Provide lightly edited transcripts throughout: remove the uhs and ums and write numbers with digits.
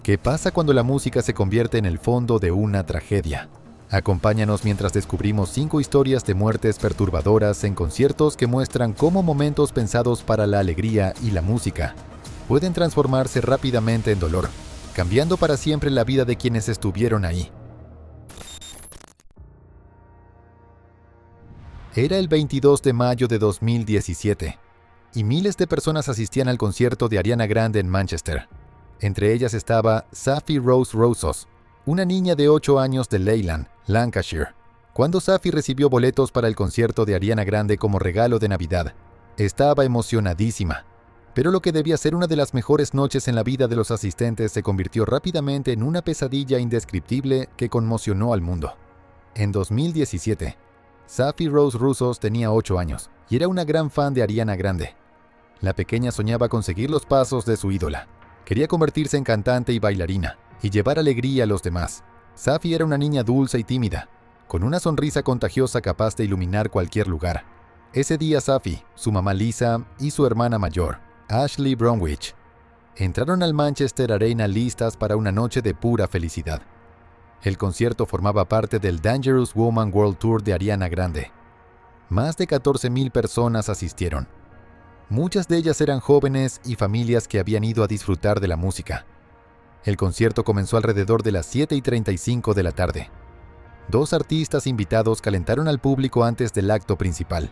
¿Qué pasa cuando la música se convierte en el fondo de una tragedia? Acompáñanos mientras descubrimos 5 historias de muertes perturbadoras en conciertos que muestran cómo momentos pensados para la alegría y la música pueden transformarse rápidamente en dolor, cambiando para siempre la vida de quienes estuvieron ahí. Era el 22 de mayo de 2017, y miles de personas asistían al concierto de Ariana Grande en Manchester. Entre ellas estaba Saffie Rose Roussos, una niña de 8 años de Leyland, Lancashire. Cuando Saffie recibió boletos para el concierto de Ariana Grande como regalo de Navidad, estaba emocionadísima. Pero lo que debía ser una de las mejores noches en la vida de los asistentes se convirtió rápidamente en una pesadilla indescriptible que conmocionó al mundo. En 2017, Saffie Rose Roussos tenía 8 años y era una gran fan de Ariana Grande. La pequeña soñaba con seguir los pasos de su ídola. Quería convertirse en cantante y bailarina y llevar alegría a los demás. Saffie era una niña dulce y tímida, con una sonrisa contagiosa capaz de iluminar cualquier lugar. Ese día Saffie, su mamá Lisa y su hermana mayor, Ashley Bromwich, entraron al Manchester Arena listas para una noche de pura felicidad. El concierto formaba parte del Dangerous Woman World Tour de Ariana Grande. Más de 14,000 personas asistieron. Muchas de ellas eran jóvenes y familias que habían ido a disfrutar de la música. El concierto comenzó alrededor de las 7:35 de la tarde. 2 artistas invitados calentaron al público antes del acto principal.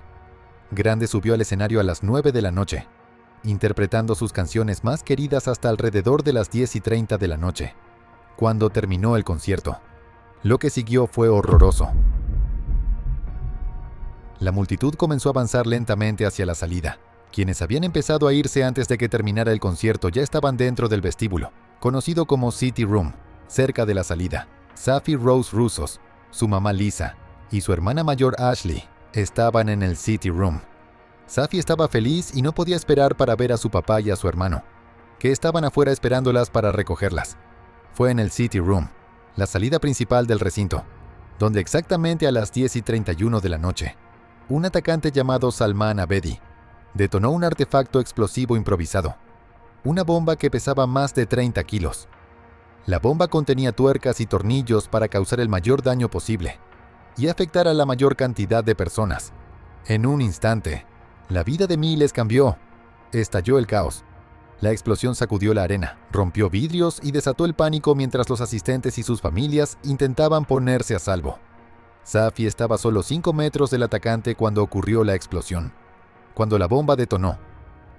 Grande subió al escenario a las 9 de la noche, interpretando sus canciones más queridas hasta alrededor de las 10:30 de la noche, cuando terminó el concierto. Lo que siguió fue horroroso. La multitud comenzó a avanzar lentamente hacia la salida. Quienes habían empezado a irse antes de que terminara el concierto ya estaban dentro del vestíbulo, conocido como City Room, cerca de la salida. Saffie Rose Roussos, su mamá Lisa y su hermana mayor Ashley estaban en el City Room. Saffie estaba feliz y no podía esperar para ver a su papá y a su hermano, que estaban afuera esperándolas para recogerlas. Fue en el City Room, la salida principal del recinto, donde exactamente a las 10:31 de la noche, un atacante llamado Salman Abedi detonó un artefacto explosivo improvisado, una bomba que pesaba más de 30 kilos. La bomba contenía tuercas y tornillos para causar el mayor daño posible y afectar a la mayor cantidad de personas. En un instante, la vida de miles cambió. Estalló el caos. La explosión sacudió la arena, rompió vidrios y desató el pánico mientras los asistentes y sus familias intentaban ponerse a salvo. Saffie estaba solo 5 metros del atacante cuando ocurrió la explosión. Cuando la bomba detonó,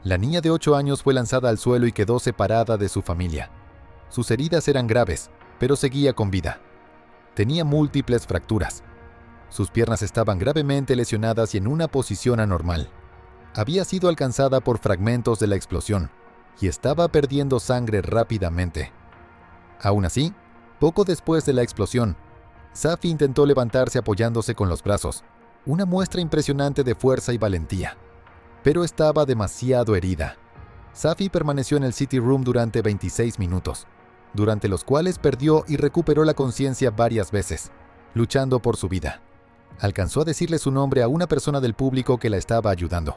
la niña de 8 años fue lanzada al suelo y quedó separada de su familia. Sus heridas eran graves, pero seguía con vida. Tenía múltiples fracturas. Sus piernas estaban gravemente lesionadas y en una posición anormal. Había sido alcanzada por fragmentos de la explosión y estaba perdiendo sangre rápidamente. Aún así, poco después de la explosión, Saffie intentó levantarse apoyándose con los brazos, una muestra impresionante de fuerza y valentía. Pero estaba demasiado herida. Saffie permaneció en el City Room durante 26 minutos, durante los cuales perdió y recuperó la conciencia varias veces, luchando por su vida. Alcanzó a decirle su nombre a una persona del público que la estaba ayudando.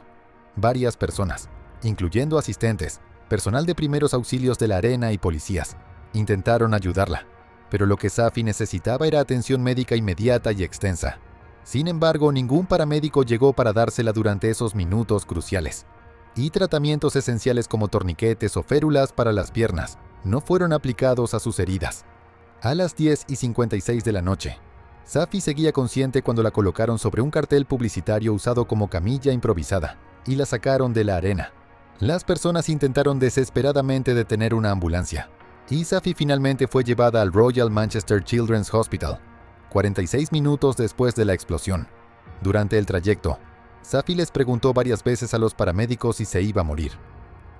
Varias personas, incluyendo asistentes, personal de primeros auxilios de la arena y policías, intentaron ayudarla, pero lo que Saffie necesitaba era atención médica inmediata y extensa. Sin embargo, ningún paramédico llegó para dársela durante esos minutos cruciales, y tratamientos esenciales como torniquetes o férulas para las piernas no fueron aplicados a sus heridas. A las 10:56 de la noche, Saffie seguía consciente cuando la colocaron sobre un cartel publicitario usado como camilla improvisada y la sacaron de la arena. Las personas intentaron desesperadamente detener una ambulancia, y Saffie finalmente fue llevada al Royal Manchester Children's Hospital, 46 minutos después de la explosión. Durante el trayecto, Saffie les preguntó varias veces a los paramédicos si se iba a morir.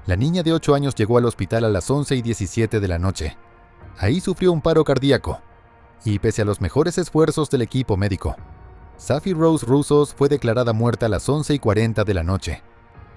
La niña de 8 años llegó al hospital a las 11:17 de la noche. Ahí sufrió un paro cardíaco, y pese a los mejores esfuerzos del equipo médico, Saffie Rose Roussos fue declarada muerta a las 11:40 de la noche.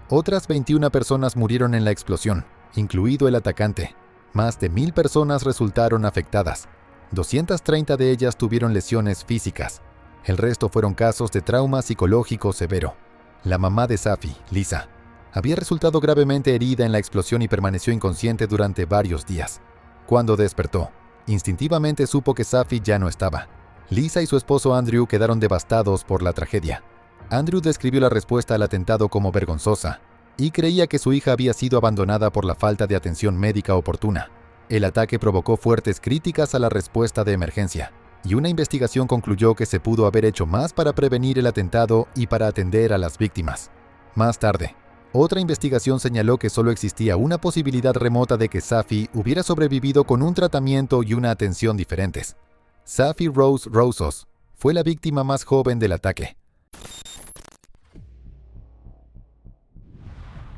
Otras 21 personas murieron en la explosión, incluido el atacante. Más de 1,000 personas resultaron afectadas. 230 de ellas tuvieron lesiones físicas. El resto fueron casos de trauma psicológico severo. La mamá de Saffie, Lisa, había resultado gravemente herida en la explosión y permaneció inconsciente durante varios días. Cuando despertó, instintivamente supo que Safi ya no estaba. Lisa y su esposo Andrew quedaron devastados por la tragedia. Andrew describió la respuesta al atentado como vergonzosa y creía que su hija había sido abandonada por la falta de atención médica oportuna. El ataque provocó fuertes críticas a la respuesta de emergencia, y una investigación concluyó que se pudo haber hecho más para prevenir el atentado y para atender a las víctimas. Más tarde, otra investigación señaló que solo existía una posibilidad remota de que Safi hubiera sobrevivido con un tratamiento y una atención diferentes. Safi Rose Rosos fue la víctima más joven del ataque.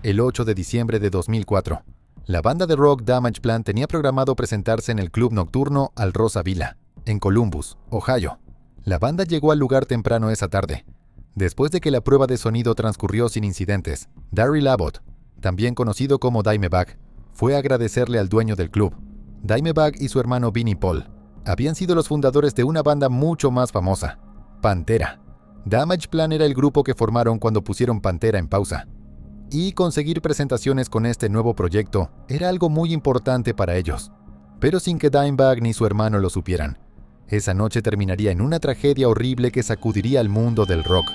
El 8 de diciembre de 2004, la banda de rock Damageplan tenía programado presentarse en el club nocturno Al Rosa Villa, en Columbus, Ohio. La banda llegó al lugar temprano esa tarde. Después de que la prueba de sonido transcurrió sin incidentes, Darryl Abbott, también conocido como Dimebag, fue a agradecerle al dueño del club. Dimebag y su hermano Vinnie Paul habían sido los fundadores de una banda mucho más famosa, Pantera. Damageplan era el grupo que formaron cuando pusieron Pantera en pausa. Y conseguir presentaciones con este nuevo proyecto era algo muy importante para ellos, pero sin que Dimebag ni su hermano lo supieran. Esa noche terminaría en una tragedia horrible que sacudiría al mundo del rock.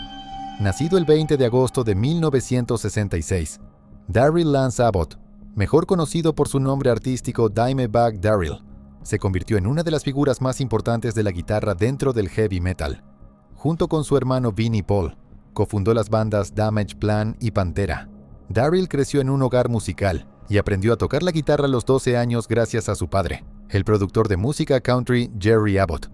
Nacido el 20 de agosto de 1966, Darryl Lance Abbott, mejor conocido por su nombre artístico Dimebag Darrell, se convirtió en una de las figuras más importantes de la guitarra dentro del heavy metal. Junto con su hermano Vinnie Paul, cofundó las bandas Damageplan y Pantera. Darryl creció en un hogar musical y aprendió a tocar la guitarra a los 12 años gracias a su padre, el productor de música country Jerry Abbott.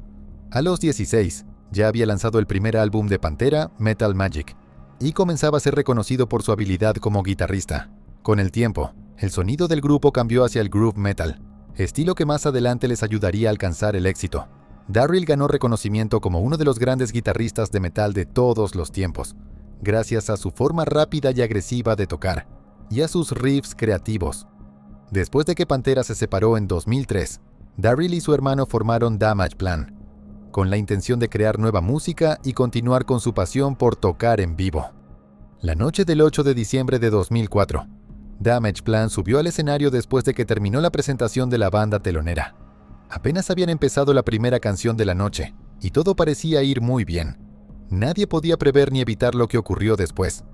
A los 16, ya había lanzado el primer álbum de Pantera, Metal Magic, y comenzaba a ser reconocido por su habilidad como guitarrista. Con el tiempo, el sonido del grupo cambió hacia el groove metal, estilo que más adelante les ayudaría a alcanzar el éxito. Darryl ganó reconocimiento como uno de los grandes guitarristas de metal de todos los tiempos, gracias a su forma rápida y agresiva de tocar, y a sus riffs creativos. Después de que Pantera se separó en 2003, Darryl y su hermano formaron Damageplan, con la intención de crear nueva música y continuar con su pasión por tocar en vivo. La noche del 8 de diciembre de 2004, Damageplan subió al escenario después de que terminó la presentación de la banda telonera. Apenas habían empezado la primera canción de la noche, y todo parecía ir muy bien. Nadie podía prever ni evitar lo que ocurrió después,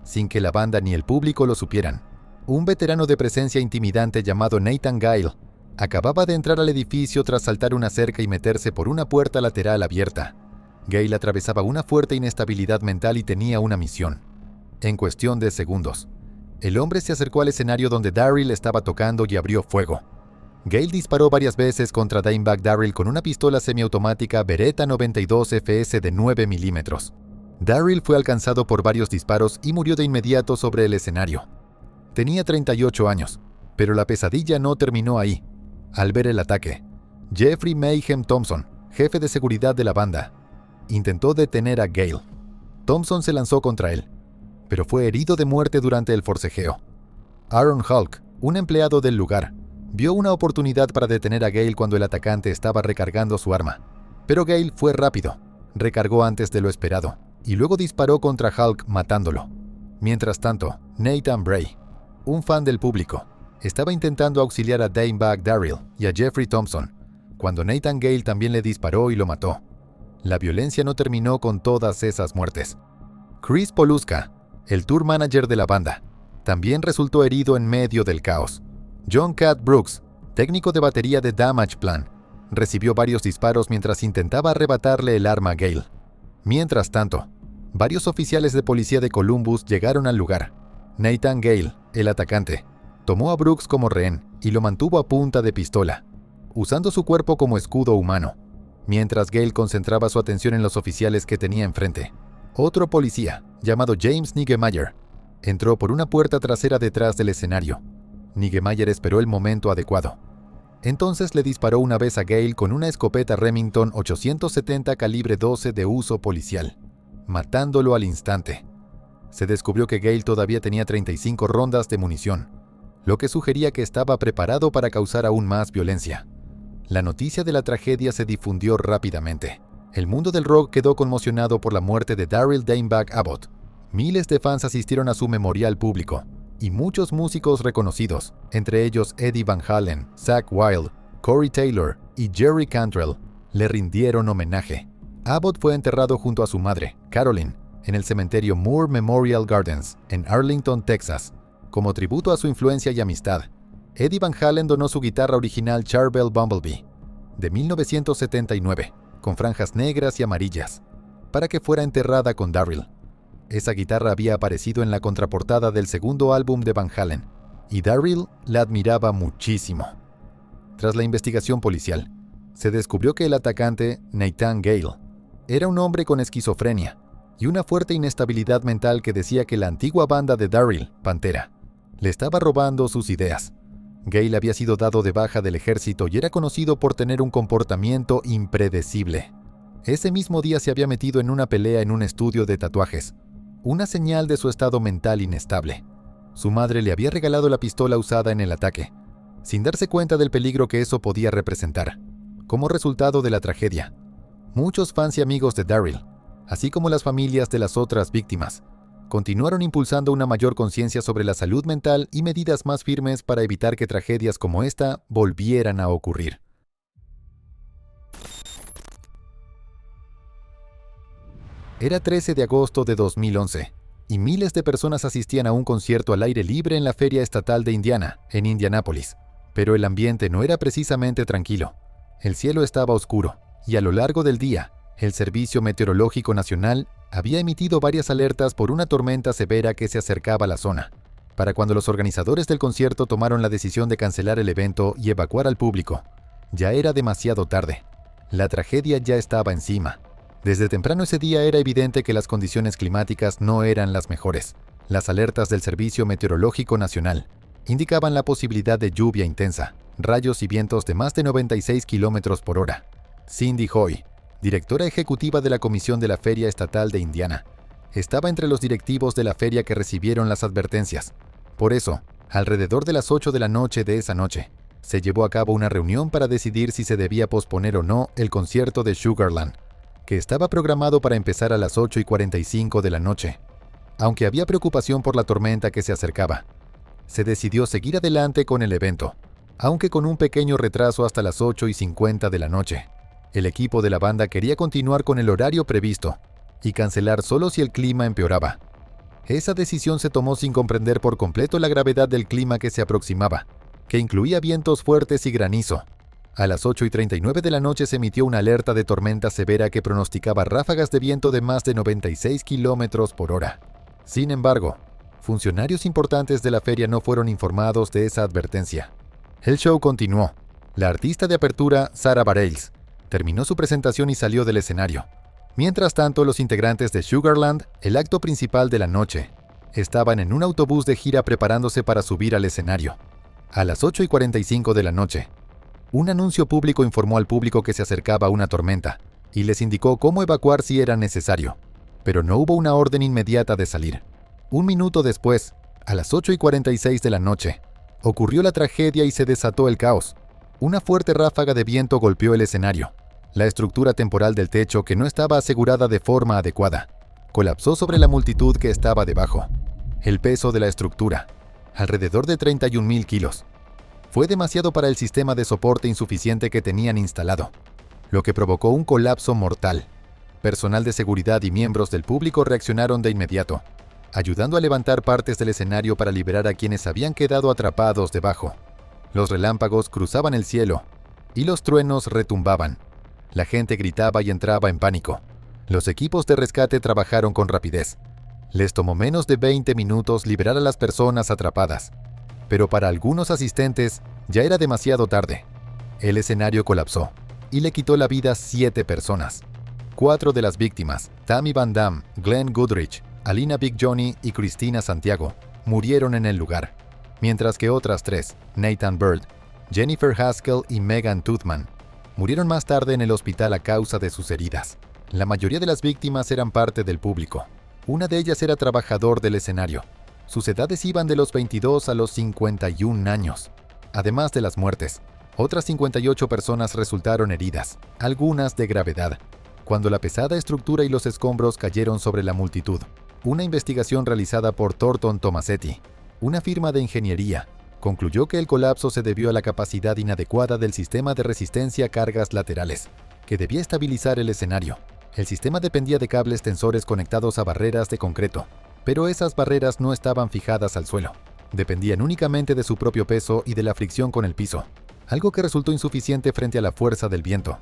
sin que la banda ni el público lo supieran. Un veterano de presencia intimidante llamado Nathan Gale acababa de entrar al edificio tras saltar una cerca y meterse por una puerta lateral abierta. Gale atravesaba una fuerte inestabilidad mental y tenía una misión. En cuestión de segundos, el hombre se acercó al escenario donde Darryl estaba tocando y abrió fuego. Gale disparó varias veces contra Dimebag Darrell con una pistola semiautomática Beretta 92 FS de 9 milímetros. Darryl fue alcanzado por varios disparos y murió de inmediato sobre el escenario. Tenía 38 años, pero la pesadilla no terminó ahí. Al ver el ataque, Jeffrey Mayhem Thompson, jefe de seguridad de la banda, intentó detener a Gale. Thompson se lanzó contra él, pero fue herido de muerte durante el forcejeo. Aaron Hulk, un empleado del lugar, vio una oportunidad para detener a Gale cuando el atacante estaba recargando su arma. Pero Gale fue rápido, recargó antes de lo esperado, y luego disparó contra Hulk matándolo. Mientras tanto, Nathan Bray, un fan del público, estaba intentando auxiliar a Dimebag Darrell y a Jeffrey Thompson, cuando Nathan Gale también le disparó y lo mató. La violencia no terminó con todas esas muertes. Chris Poluska, el tour manager de la banda, también resultó herido en medio del caos. John Cat Brooks, técnico de batería de Damageplan, recibió varios disparos mientras intentaba arrebatarle el arma a Gale. Mientras tanto, varios oficiales de policía de Columbus llegaron al lugar. Nathan Gale, el atacante, tomó a Brooks como rehén y lo mantuvo a punta de pistola, usando su cuerpo como escudo humano, mientras Gale concentraba su atención en los oficiales que tenía enfrente. Otro policía, llamado James Niggemeier, entró por una puerta trasera detrás del escenario. Niggemeier esperó el momento adecuado. Entonces le disparó una vez a Gale con una escopeta Remington 870 calibre 12 de uso policial, matándolo al instante. Se descubrió que Gale todavía tenía 35 rondas de munición, lo que sugería que estaba preparado para causar aún más violencia. La noticia de la tragedia se difundió rápidamente. El mundo del rock quedó conmocionado por la muerte de Darryl Dimebag Abbott. Miles de fans asistieron a su memorial público, y muchos músicos reconocidos, entre ellos Eddie Van Halen, Zakk Wylde Corey Taylor y Jerry Cantrell le rindieron homenaje. Abbott fue enterrado junto a su madre, Carolyn, en el cementerio Moore Memorial Gardens, en Arlington, Texas. Como tributo a su influencia y amistad, Eddie Van Halen donó su guitarra original Charvel Bumblebee, de 1979, con franjas negras y amarillas, para que fuera enterrada con Darryl. Esa guitarra había aparecido en la contraportada del segundo álbum de Van Halen, y Darryl la admiraba muchísimo. Tras la investigación policial, se descubrió que el atacante, Nathan Gale, era un hombre con esquizofrenia y una fuerte inestabilidad mental que decía que la antigua banda de Darryl, Pantera, le estaba robando sus ideas. Gale había sido dado de baja del ejército y era conocido por tener un comportamiento impredecible. Ese mismo día se había metido en una pelea en un estudio de tatuajes, una señal de su estado mental inestable. Su madre le había regalado la pistola usada en el ataque, sin darse cuenta del peligro que eso podía representar. Como resultado de la tragedia, muchos fans y amigos de Darryl, así como las familias de las otras víctimas, continuaron impulsando una mayor conciencia sobre la salud mental y medidas más firmes para evitar que tragedias como esta volvieran a ocurrir. Era 13 de agosto de 2011, y miles de personas asistían a un concierto al aire libre en la Feria Estatal de Indiana, en Indianápolis. Pero el ambiente no era precisamente tranquilo. El cielo estaba oscuro, y a lo largo del día, el Servicio Meteorológico Nacional había emitido varias alertas por una tormenta severa que se acercaba a la zona. Para cuando los organizadores del concierto tomaron la decisión de cancelar el evento y evacuar al público, ya era demasiado tarde. La tragedia ya estaba encima. Desde temprano ese día era evidente que las condiciones climáticas no eran las mejores. Las alertas del Servicio Meteorológico Nacional indicaban la posibilidad de lluvia intensa, rayos y vientos de más de 96 km por hora. Cindy Hoy, directora ejecutiva de la Comisión de la Feria Estatal de Indiana, estaba entre los directivos de la feria que recibieron las advertencias. Por eso, alrededor de las 8 de la noche de esa noche, se llevó a cabo una reunión para decidir si se debía posponer o no el concierto de Sugarland, que estaba programado para empezar a las 8:45 de la noche. Aunque había preocupación por la tormenta que se acercaba, se decidió seguir adelante con el evento, aunque con un pequeño retraso hasta las 8:50 de la noche. El equipo de la banda quería continuar con el horario previsto y cancelar solo si el clima empeoraba. Esa decisión se tomó sin comprender por completo la gravedad del clima que se aproximaba, que incluía vientos fuertes y granizo. A las 8:39 de la noche se emitió una alerta de tormenta severa que pronosticaba ráfagas de viento de más de 96 km por hora. Sin embargo, funcionarios importantes de la feria no fueron informados de esa advertencia. El show continuó. La artista de apertura, Sarah Bareilles, terminó su presentación y salió del escenario. Mientras tanto, los integrantes de Sugarland, el acto principal de la noche, estaban en un autobús de gira preparándose para subir al escenario. A las 8:45 de la noche, un anuncio público informó al público que se acercaba una tormenta y les indicó cómo evacuar si era necesario, pero no hubo una orden inmediata de salir. Un minuto después, a las 8:46 de la noche, ocurrió la tragedia y se desató el caos. Una fuerte ráfaga de viento golpeó el escenario. La estructura temporal del techo, que no estaba asegurada de forma adecuada, colapsó sobre la multitud que estaba debajo. El peso de la estructura, alrededor de 31,000 kilos, fue demasiado para el sistema de soporte insuficiente que tenían instalado, lo que provocó un colapso mortal. Personal de seguridad y miembros del público reaccionaron de inmediato, ayudando a levantar partes del escenario para liberar a quienes habían quedado atrapados debajo. Los relámpagos cruzaban el cielo y los truenos retumbaban. La gente gritaba y entraba en pánico. Los equipos de rescate trabajaron con rapidez. Les tomó menos de 20 minutos liberar a las personas atrapadas, pero para algunos asistentes ya era demasiado tarde. El escenario colapsó y le quitó la vida a 7 personas. 4 de las víctimas, Tammy Van Damme, Glenn Goodrich, Alina Big Johnny y Cristina Santiago, murieron en el lugar, mientras que otras 3, Nathan Bird, Jennifer Haskell y Megan Toothman, murieron más tarde en el hospital a causa de sus heridas. La mayoría de las víctimas eran parte del público. Una de ellas era trabajador del escenario. Sus edades iban de los 22 a los 51 años. Además de las muertes, otras 58 personas resultaron heridas, algunas de gravedad, cuando la pesada estructura y los escombros cayeron sobre la multitud. Una investigación realizada por Thornton Tomasetti, una firma de ingeniería, concluyó que el colapso se debió a la capacidad inadecuada del sistema de resistencia a cargas laterales, que debía estabilizar el escenario. El sistema dependía de cables tensores conectados a barreras de concreto, pero esas barreras no estaban fijadas al suelo. Dependían únicamente de su propio peso y de la fricción con el piso, algo que resultó insuficiente frente a la fuerza del viento.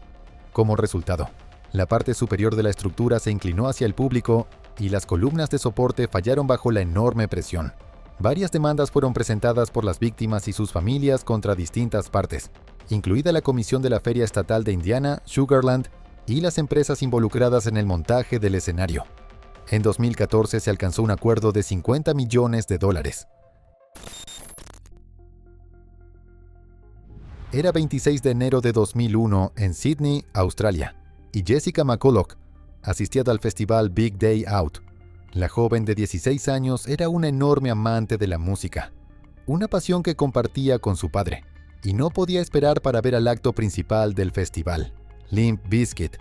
Como resultado, la parte superior de la estructura se inclinó hacia el público y las columnas de soporte fallaron bajo la enorme presión. Varias demandas fueron presentadas por las víctimas y sus familias contra distintas partes, incluida la Comisión de la Feria Estatal de Indiana, Sugarland, y las empresas involucradas en el montaje del escenario. En 2014 se alcanzó un acuerdo de $50 millones. Era 26 de enero de 2001 en Sydney, Australia, y Jessica McCulloch asistía al festival Big Day Out. La joven de 16 años era una enorme amante de la música, una pasión que compartía con su padre, y no podía esperar para ver al acto principal del festival, Limp Bizkit,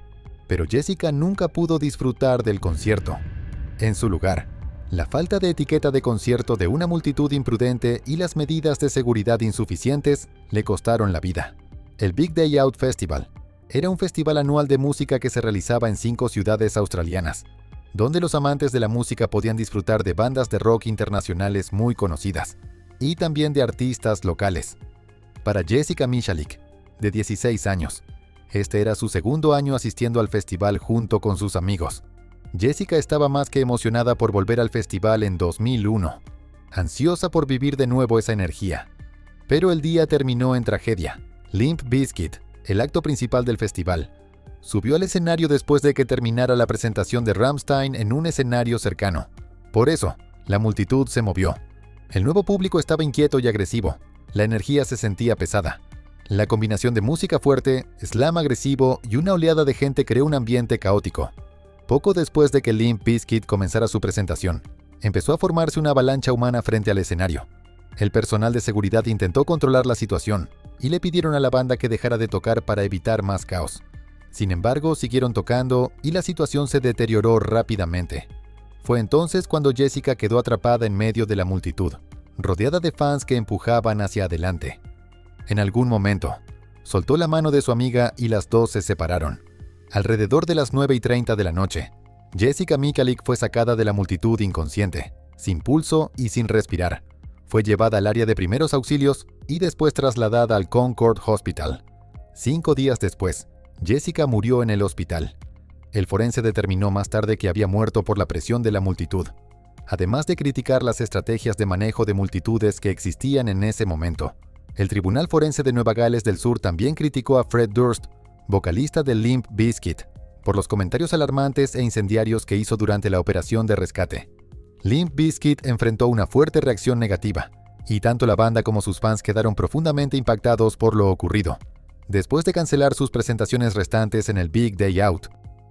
pero Jessica nunca pudo disfrutar del concierto. En su lugar, la falta de etiqueta de concierto de una multitud imprudente y las medidas de seguridad insuficientes le costaron la vida. El Big Day Out Festival era un festival anual de música que se realizaba en 5 ciudades australianas, donde los amantes de la música podían disfrutar de bandas de rock internacionales muy conocidas, y también de artistas locales. Para Jessica Michalek, de 16 años, este era su segundo año asistiendo al festival junto con sus amigos. Jessica estaba más que emocionada por volver al festival en 2001, ansiosa por vivir de nuevo esa energía. Pero el día terminó en tragedia. Limp Bizkit, el acto principal del festival, subió al escenario después de que terminara la presentación de Rammstein en un escenario cercano. Por eso, la multitud se movió. El nuevo público estaba inquieto y agresivo. La energía se sentía pesada. La combinación de música fuerte, slam agresivo y una oleada de gente creó un ambiente caótico. Poco después de que Limp Bizkit comenzara su presentación, empezó a formarse una avalancha humana frente al escenario. El personal de seguridad intentó controlar la situación y le pidieron a la banda que dejara de tocar para evitar más caos. Sin embargo, siguieron tocando y la situación se deterioró rápidamente. Fue entonces cuando Jessica quedó atrapada en medio de la multitud, rodeada de fans que empujaban hacia adelante. En algún momento, soltó la mano de su amiga y las dos se separaron. Alrededor de las 9:30 de la noche, Jessica Michalek fue sacada de la multitud inconsciente, sin pulso y sin respirar. Fue llevada al área de primeros auxilios y después trasladada al Concord Hospital. 5 días después, Jessica murió en el hospital. El forense determinó más tarde que había muerto por la presión de la multitud, además de criticar las estrategias de manejo de multitudes que existían en ese momento. El Tribunal Forense de Nueva Gales del Sur también criticó a Fred Durst, vocalista de Limp Bizkit, por los comentarios alarmantes e incendiarios que hizo durante la operación de rescate. Limp Bizkit enfrentó una fuerte reacción negativa, y tanto la banda como sus fans quedaron profundamente impactados por lo ocurrido. Después de cancelar sus presentaciones restantes en el Big Day Out,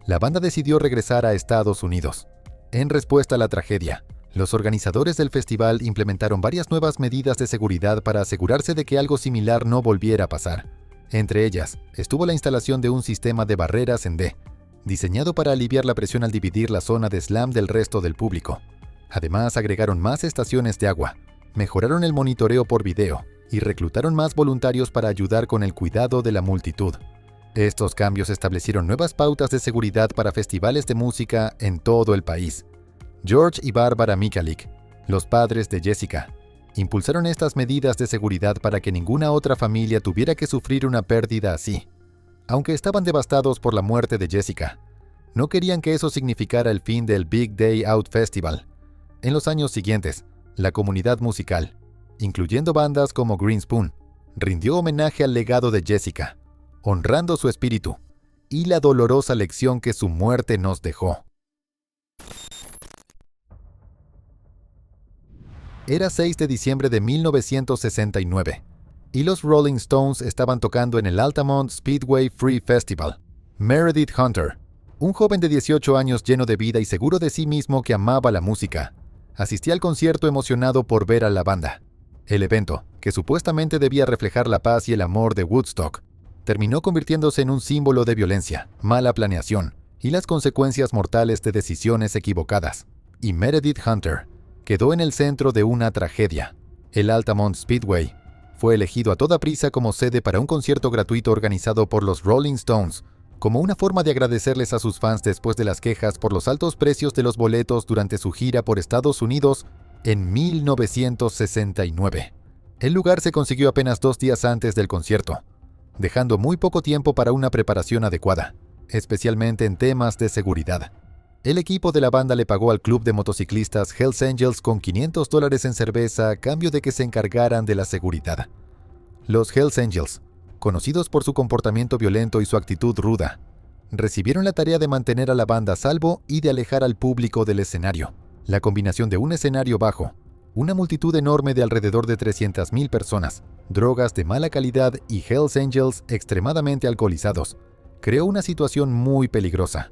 la banda decidió regresar a Estados Unidos. En respuesta a la tragedia, los organizadores del festival implementaron varias nuevas medidas de seguridad para asegurarse de que algo similar no volviera a pasar. Entre ellas, estuvo la instalación de un sistema de barreras en D, diseñado para aliviar la presión al dividir la zona de slam del resto del público. Además, agregaron más estaciones de agua, mejoraron el monitoreo por video y reclutaron más voluntarios para ayudar con el cuidado de la multitud. Estos cambios establecieron nuevas pautas de seguridad para festivales de música en todo el país. George y Barbara Michalek, los padres de Jessica, impulsaron estas medidas de seguridad para que ninguna otra familia tuviera que sufrir una pérdida así. Aunque estaban devastados por la muerte de Jessica, no querían que eso significara el fin del Big Day Out Festival. En los años siguientes, la comunidad musical, incluyendo bandas como Greenspoon, rindió homenaje al legado de Jessica, honrando su espíritu y la dolorosa lección que su muerte nos dejó. Era 6 de diciembre de 1969, y los Rolling Stones estaban tocando en el Altamont Speedway Free Festival. Meredith Hunter, un joven de 18 años lleno de vida y seguro de sí mismo que amaba la música, asistía al concierto emocionado por ver a la banda. El evento, que supuestamente debía reflejar la paz y el amor de Woodstock, terminó convirtiéndose en un símbolo de violencia, mala planeación y las consecuencias mortales de decisiones equivocadas. Y Meredith Hunter quedó en el centro de una tragedia. El Altamont Speedway fue elegido a toda prisa como sede para un concierto gratuito organizado por los Rolling Stones, como una forma de agradecerles a sus fans después de las quejas por los altos precios de los boletos durante su gira por Estados Unidos en 1969. El lugar se consiguió apenas 2 días antes del concierto, dejando muy poco tiempo para una preparación adecuada, especialmente en temas de seguridad. El equipo de la banda le pagó al club de motociclistas Hells Angels con $500 en cerveza a cambio de que se encargaran de la seguridad. Los Hells Angels, conocidos por su comportamiento violento y su actitud ruda, recibieron la tarea de mantener a la banda a salvo y de alejar al público del escenario. La combinación de un escenario bajo, una multitud enorme de alrededor de 300,000 personas, drogas de mala calidad y Hells Angels extremadamente alcoholizados, creó una situación muy peligrosa.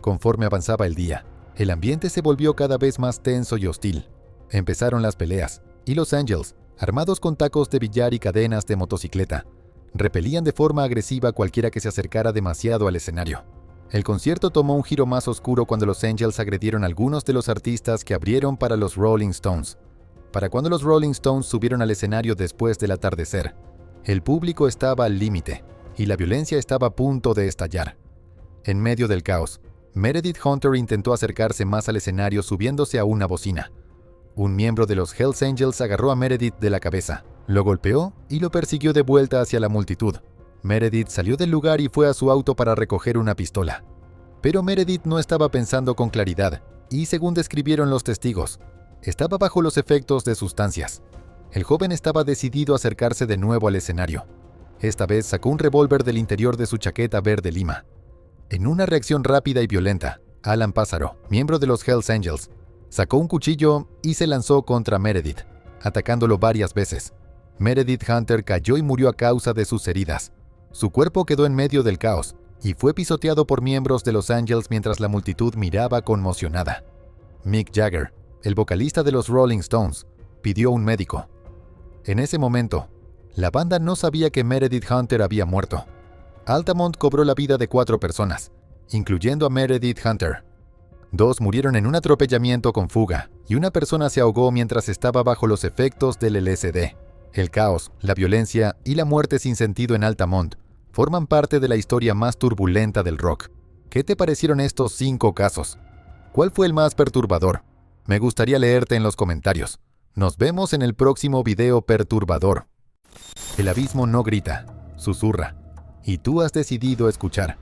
Conforme avanzaba el día, el ambiente se volvió cada vez más tenso y hostil. Empezaron las peleas, y los Angels, armados con tacos de billar y cadenas de motocicleta, repelían de forma agresiva a cualquiera que se acercara demasiado al escenario. El concierto tomó un giro más oscuro cuando los Angels agredieron a algunos de los artistas que abrieron para los Rolling Stones. Para cuando los Rolling Stones subieron al escenario después del atardecer, el público estaba al límite, y la violencia estaba a punto de estallar. En medio del caos, Meredith Hunter intentó acercarse más al escenario subiéndose a una bocina. Un miembro de los Hells Angels agarró a Meredith de la cabeza, lo golpeó y lo persiguió de vuelta hacia la multitud. Meredith salió del lugar y fue a su auto para recoger una pistola. Pero Meredith no estaba pensando con claridad, y según describieron los testigos, estaba bajo los efectos de sustancias. El joven estaba decidido a acercarse de nuevo al escenario. Esta vez sacó un revólver del interior de su chaqueta verde lima. En una reacción rápida y violenta, Alan Pásaro, miembro de los Hells Angels, sacó un cuchillo y se lanzó contra Meredith, atacándolo varias veces. Meredith Hunter cayó y murió a causa de sus heridas. Su cuerpo quedó en medio del caos y fue pisoteado por miembros de los Angels mientras la multitud miraba conmocionada. Mick Jagger, el vocalista de los Rolling Stones, pidió un médico. En ese momento, la banda no sabía que Meredith Hunter había muerto. Altamont cobró la vida de 4 personas, incluyendo a Meredith Hunter. 2 murieron en un atropellamiento con fuga, y una persona se ahogó mientras estaba bajo los efectos del LSD. El caos, la violencia y la muerte sin sentido en Altamont forman parte de la historia más turbulenta del rock. ¿Qué te parecieron estos 5 casos? ¿Cuál fue el más perturbador? Me gustaría leerte en los comentarios. Nos vemos en el próximo video perturbador. El abismo no grita, susurra, y tú has decidido escuchar.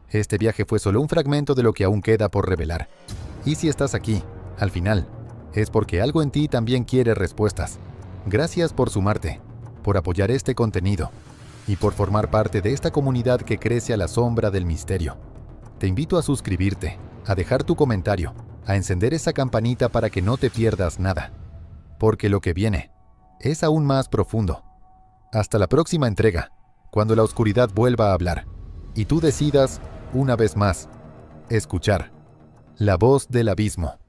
Este viaje fue solo un fragmento de lo que aún queda por revelar. Y si estás aquí, al final, es porque algo en ti también quiere respuestas. Gracias por sumarte, por apoyar este contenido y por formar parte de esta comunidad que crece a la sombra del misterio. Te invito a suscribirte, a dejar tu comentario, a encender esa campanita para que no te pierdas nada. Porque lo que viene es aún más profundo. Hasta la próxima entrega, cuando la oscuridad vuelva a hablar y tú decidas, una vez más, escuchar la voz del abismo.